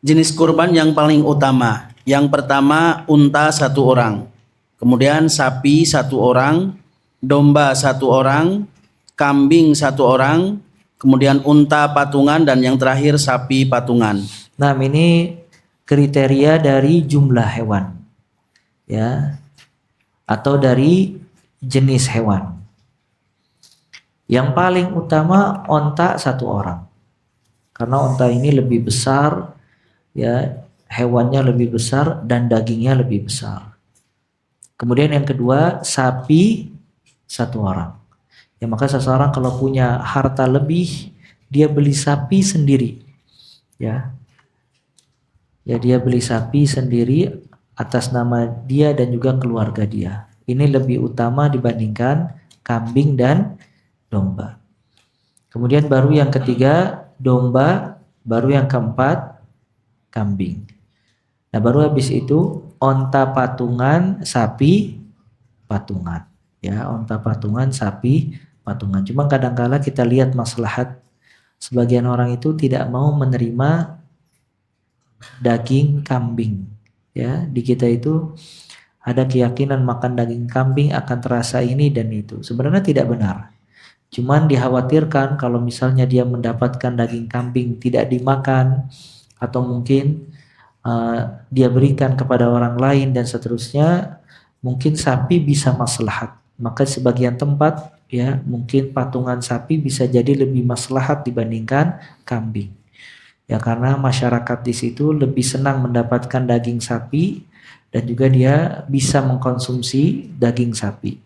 Jenis kurban yang paling utama. Yang pertama unta 1 orang, kemudian sapi 1 orang, domba 1 orang, kambing 1 orang, kemudian unta patungan, dan yang terakhir sapi patungan. Nah, ini kriteria dari jumlah hewan, ya, atau dari jenis hewan. Yang paling utama onta 1 orang, karena onta ini lebih besar, ya, hewannya lebih besar dan dagingnya lebih besar. Kemudian yang kedua sapi 1 orang. Ya, maka seseorang kalau punya harta lebih, dia beli sapi sendiri, ya. Ya, dia beli sapi sendiri atas nama dia dan juga keluarga dia. Ini lebih utama dibandingkan kambing dan domba. Kemudian baru yang ketiga domba, baru yang keempat kambing. Nah, baru habis itu onta patungan, sapi patungan. Ya, onta patungan, sapi patungan. Cuma kadang-kala kita lihat maslahat, sebagian orang itu tidak mau menerima daging kambing. Ya, di kita itu ada keyakinan makan daging kambing akan terasa ini dan itu. Sebenarnya tidak benar. Cuman dikhawatirkan kalau misalnya dia mendapatkan daging kambing tidak dimakan, atau mungkin dia berikan kepada orang lain dan seterusnya, mungkin sapi bisa maslahat. Maka sebagian tempat, ya, mungkin patungan sapi bisa jadi lebih maslahat dibandingkan kambing. Ya, karena masyarakat di situ lebih senang mendapatkan daging sapi dan juga dia bisa mengkonsumsi daging sapi.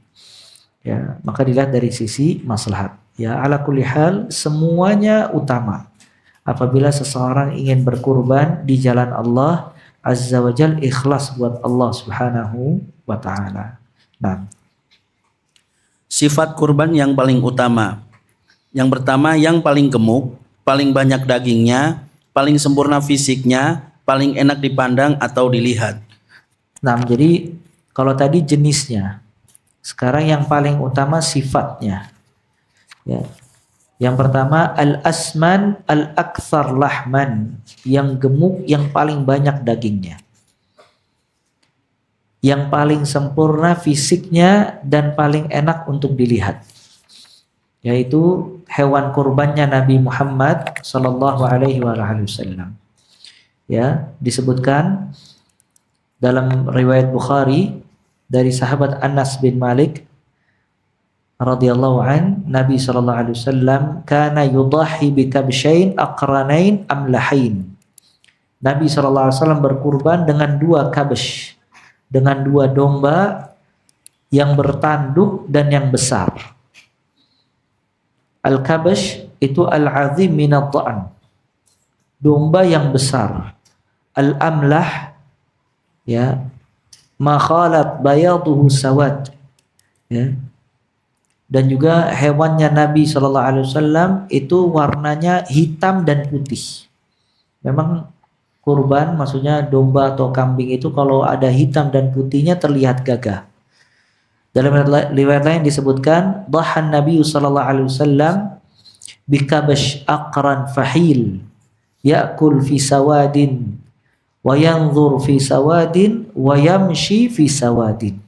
Ya, maka dilihat dari sisi maslahat. Ya, ala kulli hal semuanya utama. Apabila seseorang ingin berkurban di jalan Allah Azza wa Jal, ikhlas buat Allah Subhanahu wa taala. Nah, Sifat kurban yang paling utama. Yang pertama, yang paling gemuk, paling banyak dagingnya, paling sempurna fisiknya, paling enak dipandang atau dilihat. nah, jadi kalau tadi jenisnya, sekarang yang paling utama sifatnya. Ya. Yang pertama al-asman al-aktsar lahman, yang gemuk, yang paling banyak dagingnya. Yang paling sempurna fisiknya dan paling enak untuk dilihat. Yaitu hewan kurbannya Nabi Muhammad sallallahu alaihi wasallam. Ya, disebutkan dalam riwayat Bukhari dari sahabat Anas bin Malik radhiyallahu an, Nabi sallallahu alaihi wasallam kana yudahi bi kabshain aqranain amlahain. Nabi sallallahu alaihi wasallam berkurban dengan 2 kabsh, dengan 2 domba yang bertanduk dan yang besar. Al-kabsh itu al-azim min ad-dha'n, domba yang besar. Al-amlah, ya, ma khalat bayaduhu sawad, ya. Dan juga hewannya Nabi Shallallahu Alaihi Wasallam itu warnanya hitam dan putih. Memang kurban, maksudnya domba atau kambing itu kalau ada hitam dan putihnya terlihat gagah. Dalam riwayat lain disebutkan, dhahan Nabi Shallallahu Alaihi Wasallam bikabash aqran fahil, ya'kul fi sawadin, wa yanzur fi sawadin, wa yamshi fi sawadin.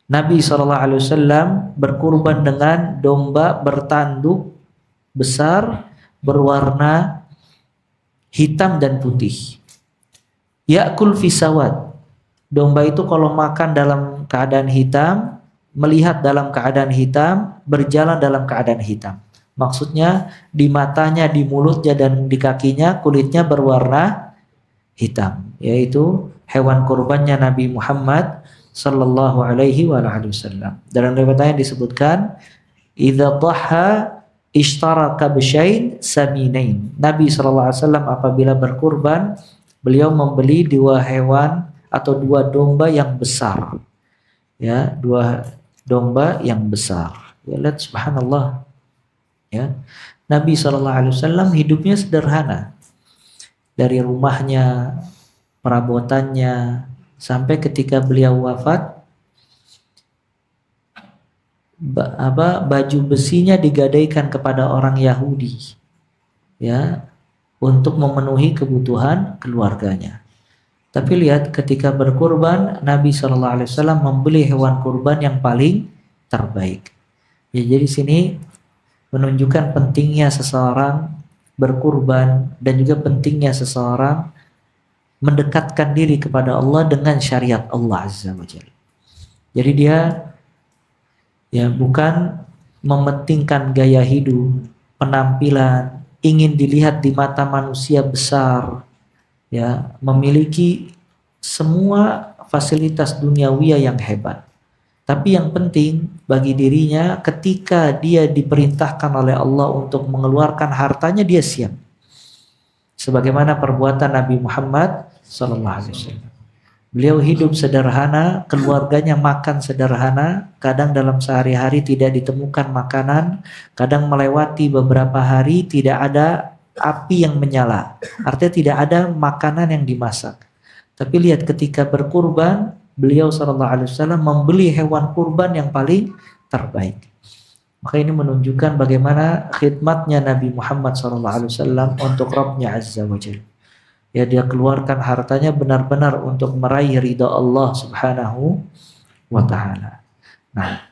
Nabi SAW berkurban dengan domba bertanduk besar berwarna hitam dan putih. Ya'kul fi sawad. Domba itu kalau makan dalam keadaan hitam, melihat dalam keadaan hitam, berjalan dalam keadaan hitam. Maksudnya di matanya, di mulutnya dan di kakinya kulitnya berwarna hitam. Yaitu hewan kurbannya Nabi Muhammad sallallahu alaihi wasallam. Dalam riwayat lain disebutkan, idza dhaha ishtara kabshain saminain. Nabi sallallahu alaihi wasallam apabila berkurban, beliau membeli 2 hewan atau 2 domba yang besar. Ya, 2 domba yang besar. Ya, lihat subhanallah. Ya. Nabi sallallahu alaihi wasallam hidupnya sederhana. Dari rumahnya, perabotannya, sampai ketika beliau wafat, baju besinya digadaikan kepada orang Yahudi, ya, untuk memenuhi kebutuhan keluarganya. Tapi lihat ketika berkurban, Nabi SAW membeli hewan kurban yang paling terbaik. Ya, jadi sini menunjukkan pentingnya seseorang berkurban dan juga pentingnya seseorang mendekatkan diri kepada Allah dengan syariat Allah Azza wa Jalla. Jadi dia ya bukan mementingkan gaya hidup, penampilan, ingin dilihat di mata manusia besar, ya, memiliki semua fasilitas duniawi yang hebat. Tapi yang penting bagi dirinya ketika dia diperintahkan oleh Allah untuk mengeluarkan hartanya, dia siap. Sebagaimana perbuatan Nabi Muhammad SAW. Beliau hidup sederhana, keluarganya makan sederhana, kadang dalam sehari-hari tidak ditemukan makanan, kadang melewati beberapa hari tidak ada api yang menyala. Artinya tidak ada makanan yang dimasak. Tapi lihat ketika berkurban, beliau SAW membeli hewan kurban yang paling terbaik. Maka ini menunjukkan bagaimana khidmatnya Nabi Muhammad SAW untuk Rabbnya Azza wa Jalla. Ya, dia keluarkan hartanya benar-benar untuk meraih ridha Allah Subhanahu wa Ta'ala. Nah,